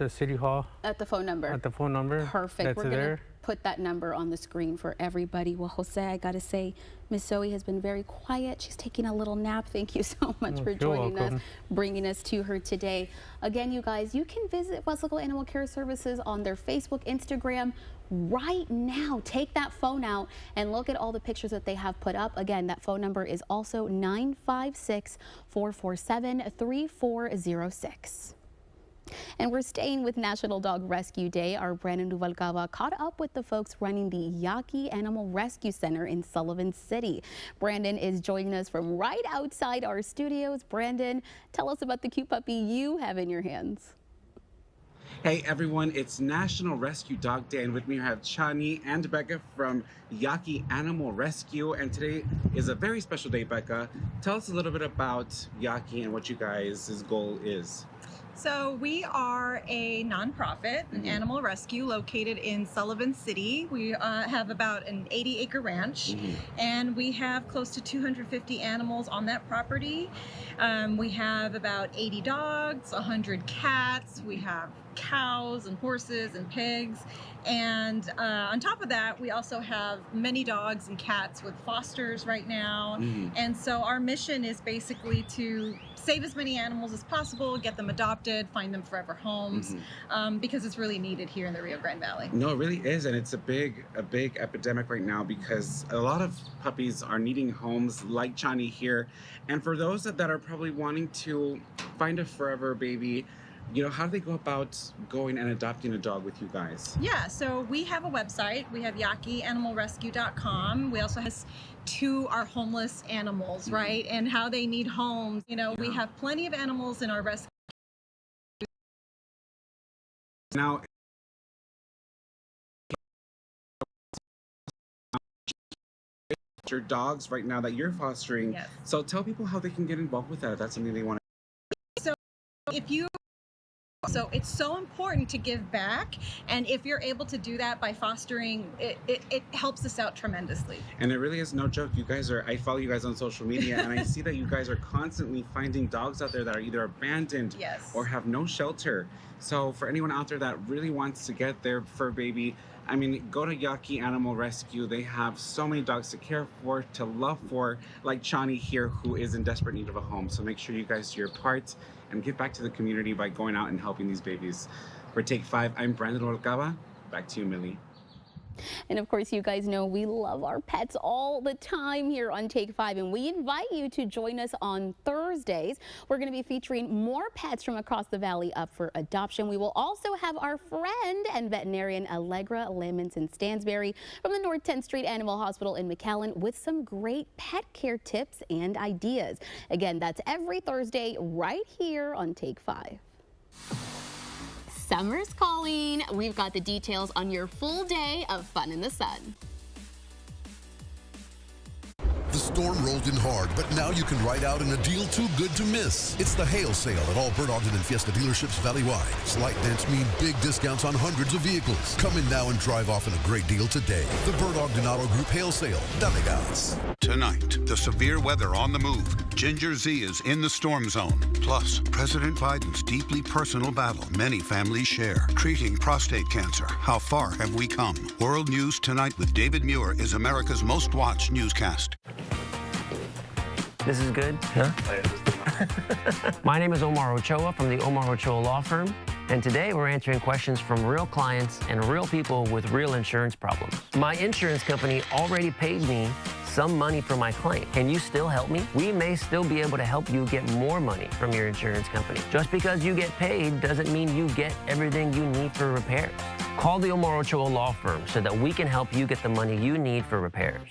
city hall. At the phone number. At the phone number. Perfect. That's We're gonna there. put that number on the screen for everybody. Well, Jose, I gotta say, Miss Zoe has been very quiet. She's taking a little nap. Thank you so much for joining us, bringing us to her today. Again, you guys, you can visit Weslaco Animal Care Services on their Facebook, Instagram. Right now, take that phone out and look at all the pictures that they have put up. Again, that phone number is also 956-447-3406. And we're staying with National Dog Rescue Day. Our Brandon Rubalcaba caught up with the folks running the Yaqui Animal Rescue Center in Sullivan City. Brandon is joining us from right outside our studios. Brandon, tell us about the cute puppy you have in your hands. Hey everyone, it's National Rescue Dog Day, and with me I have Chani and Becca from Yaqui Animal Rescue, and today is a very special day. Becca, tell us a little bit about Yaqui and what you guys' goal is. So we are a nonprofit, an animal rescue located in Sullivan City. We have about an 80-acre ranch, and we have close to 250 animals on that property. We have about 80 dogs, 100 cats. We have cows and horses and pigs. And on top of that, we also have many dogs and cats with fosters right now. And so our mission is basically to save as many animals as possible, get them adopted, find them forever homes, because it's really needed here in the Rio Grande Valley. No, it really is, and it's a big epidemic right now because a lot of puppies are needing homes like Chani here. And for those that are probably wanting to find a forever baby, you know, how do they go about going and adopting a dog with you guys? Yeah, so we have a website. We have YaquiAnimalRescue.com. We also have to our homeless animals, right? And how they need homes. You know, we have plenty of animals in our rescue. Now, your dogs right now that you're fostering. Yes. So tell people how they can get involved with that if that's something they want to. So it's so important to give back, and if you're able to do that by fostering, it helps us out tremendously. And it really is no joke. You guys I follow you guys on social media, and I see that you guys are constantly finding dogs out there that are either abandoned or have no shelter. So for anyone out there that really wants to get their fur baby, I mean, go to Yaqui Animal Rescue. They have so many dogs to care for, to love for, like Chani here, who is in desperate need of a home. So make sure you guys do your part and give back to the community by going out and helping these babies. For Take 5, I'm Brandon Rubalcaba. Back to you, Millie. And of course, you guys know we love our pets all the time here on Take 5, and we invite you to join us on Thursdays. We're going to be featuring more pets from across the valley up for adoption. We will also have our friend and veterinarian Allegra Lemons-Stansberry from the North 10th Street Animal Hospital in McAllen with some great pet care tips and ideas. Again, that's every Thursday right here on Take 5. Summer's calling. We've got the details on your full day of fun in the sun. The storm rolled in hard, but now you can ride out in a deal too good to miss. It's the hail sale at all Bert Ogden and Fiesta dealerships valley-wide. Slight dents mean big discounts on hundreds of vehicles. Come in now and drive off in a great deal today. The Bert Ogden Auto Group hail sale. Dale gas. Tonight, the severe weather on the move. Ginger Z is in the storm zone. Plus, President Biden's deeply personal battle many families share. Treating prostate cancer. How far have we come? World News Tonight with David Muir is America's most watched newscast. This is good? Huh? My name is Omar Ochoa from the Omar Ochoa Law Firm, and today we're answering questions from real clients and real people with real insurance problems. My insurance company already paid me some money for my claim. Can you still help me? We may still be able to help you get more money from your insurance company. Just because you get paid doesn't mean you get everything you need for repairs. Call the Omar Ochoa Law Firm so that we can help you get the money you need for repairs.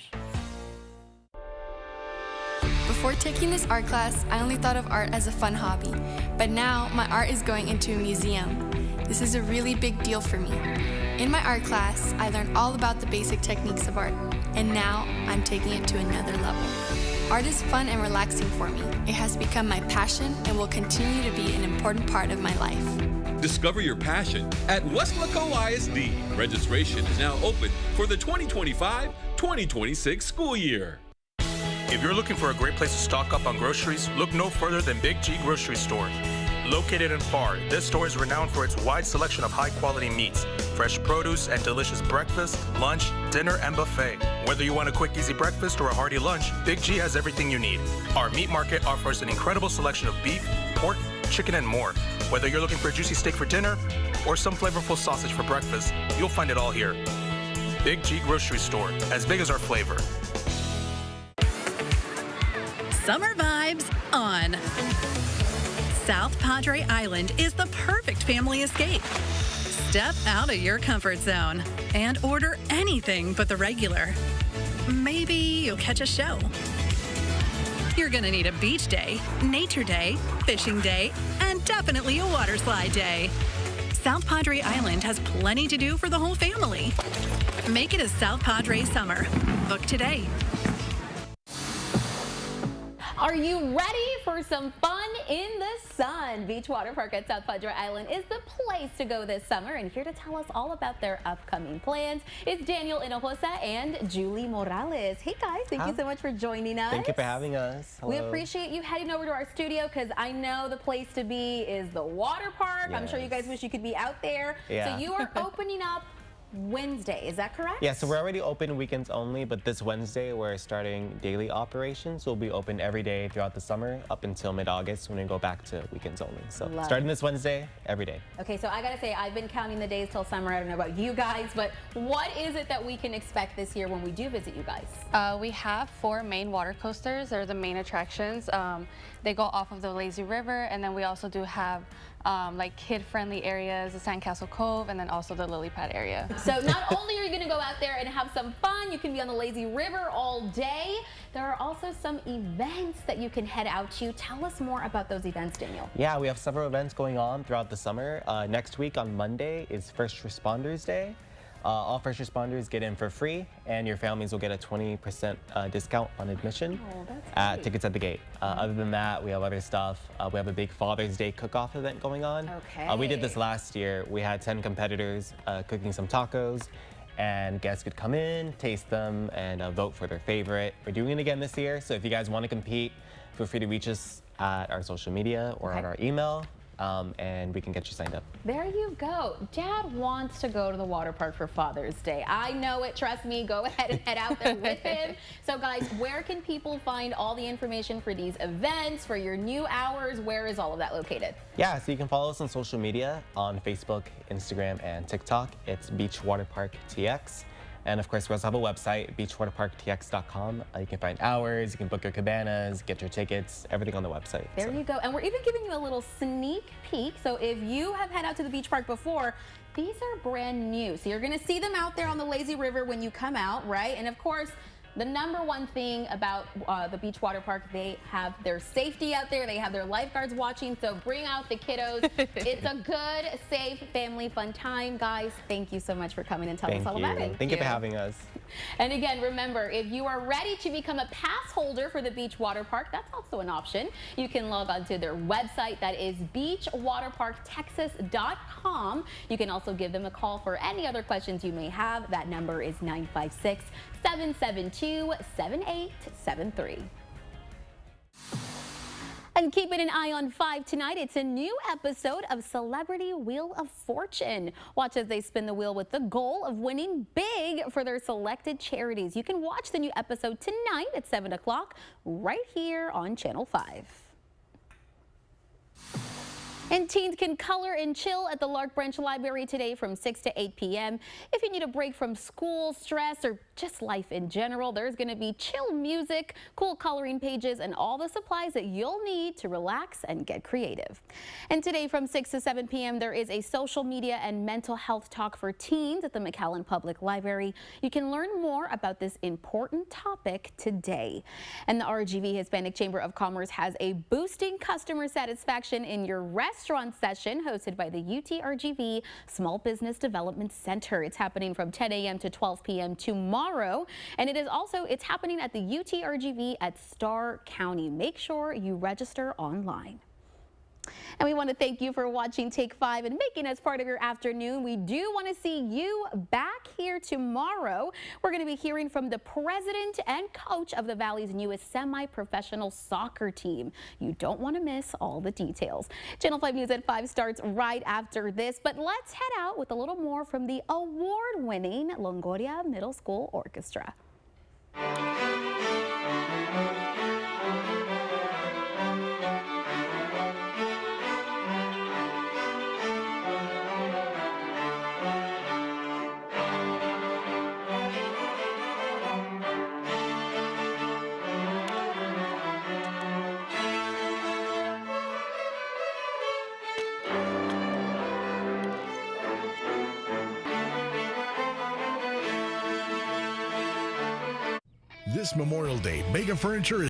Before taking this art class, I only thought of art as a fun hobby, but now my art is going into a museum. This is a really big deal for me. In my art class, I learned all about the basic techniques of art, and now I'm taking it to another level. Art is fun and relaxing for me. It has become my passion and will continue to be an important part of my life. Discover your passion at Weslaco ISD. Registration is now open for the 2025-2026 school year. If you're looking for a great place to stock up on groceries, look no further than Big G Grocery Store. Located in Pharr, this store is renowned for its wide selection of high-quality meats, fresh produce, and delicious breakfast, lunch, dinner, and buffet. Whether you want a quick, easy breakfast or a hearty lunch, Big G has everything you need. Our meat market offers an incredible selection of beef, pork, chicken, and more. Whether you're looking for a juicy steak for dinner or some flavorful sausage for breakfast, you'll find it all here. Big G Grocery Store, as big as our flavor. Summer vibes on. South Padre Island is the perfect family escape. Step out of your comfort zone and order anything but the regular. Maybe you'll catch a show. You're gonna need a beach day, nature day, fishing day, and definitely a water slide day. South Padre Island has plenty to do for the whole family. Make it a South Padre summer. Book today. Are you ready for some fun in the sun? Beach Water Park at South Padre Island is the place to go this summer, and here to tell us all about their upcoming plans is Daniel Hinojosa and Julie Morales. Hey guys, thank you so much for joining us. Thank you for having us. Hello. We appreciate you heading over to our studio because I know the place to be is the water park. Yes. I'm sure you guys wish you could be out there. Yeah. So you are opening up Wednesday, is that correct? Yeah, so we're already open weekends only, but this Wednesday we're starting daily operations. We'll be open every day throughout the summer up until mid-August when we go back to weekends only. So starting this Wednesday, every day. Okay, so I gotta say, I've been counting the days till summer. I don't know about you guys, but what is it that we can expect this year when we do visit you guys? We have 4 main water coasters. They're the main attractions. They go off of the Lazy River, and then we also do have like kid-friendly areas, the Sandcastle Cove, and then also the lily pad area. So not only are you going to go out there and have some fun, you can be on the Lazy River all day. There are also some events that you can head out to. Tell us more about those events, Daniel. Yeah, we have several events going on throughout the summer. Next week on Monday is First Responders Day. All first responders get in for free, and your families will get a 20% discount on admission at Tickets at the Gate. Other than that, we have other stuff. We have a big Father's Day cook-off event going on. Okay. We did this last year. We had 10 competitors cooking some tacos, and guests could come in, taste them, and vote for their favorite. We're doing it again this year, so if you guys want to compete, feel free to reach us at our social media or on our email. And we can get you signed up. There you go. Dad wants to go to the water park for Father's Day. I know it. Trust me. Go ahead and head out there with him. So guys, where can people find all the information for these events, for your new hours? Where is all of that located? Yeah, so you can follow us on social media on Facebook, Instagram, and TikTok. It's Beach Water Park TX. And of course, we also have a website, beachwaterparktx.com. You can find hours, you can book your cabanas, get your tickets, everything on the website. There you go. And we're even giving you a little sneak peek. So if you have head out to the beach park before, these are brand new. So you're going to see them out there on the Lazy River when you come out, right? And of course, the #1 thing about the beach water park, they have their safety out there. They have their lifeguards watching, so bring out the kiddos. It's a good, safe, family, fun time. Guys, thank you so much for coming and telling us all about it. Thank you for having us. And again, remember, if you are ready to become a pass holder for the Beach Water Park, that's also an option. You can log on to their website, that is beachwaterparktexas.com. You can also give them a call for any other questions you may have. That number is 956-772-7873. And keeping an eye on 5 tonight, it's a new episode of Celebrity Wheel of Fortune. Watch as they spin the wheel with the goal of winning big for their selected charities. You can watch the new episode tonight at 7 o'clock right here on Channel 5. And teens can color and chill at the Lark Branch Library today from 6 to 8 p.m. If you need a break from school, stress, or just life in general, there's going to be chill music, cool coloring pages, and all the supplies that you'll need to relax and get creative. And today from 6 to 7 p.m. there is a social media and mental health talk for teens at the McAllen Public Library. You can learn more about this important topic today. And the RGV Hispanic Chamber of Commerce has a Boosting Customer Satisfaction in Your Restaurant session hosted by the UTRGV Small Business Development Center. It's happening from 10 a.m. to 12 p.m. tomorrow, and it's happening at the UTRGV at Starr County. Make sure you register online. And we want to thank you for watching Take 5 and making us part of your afternoon. We do want to see you back here tomorrow. We're going to be hearing from the president and coach of the Valley's newest semi-professional soccer team. You don't want to miss all the details. Channel 5 News at 5 starts right after this, but let's head out with a little more from the award-winning Longoria Middle School Orchestra. This Memorial Day, Mega Furniture is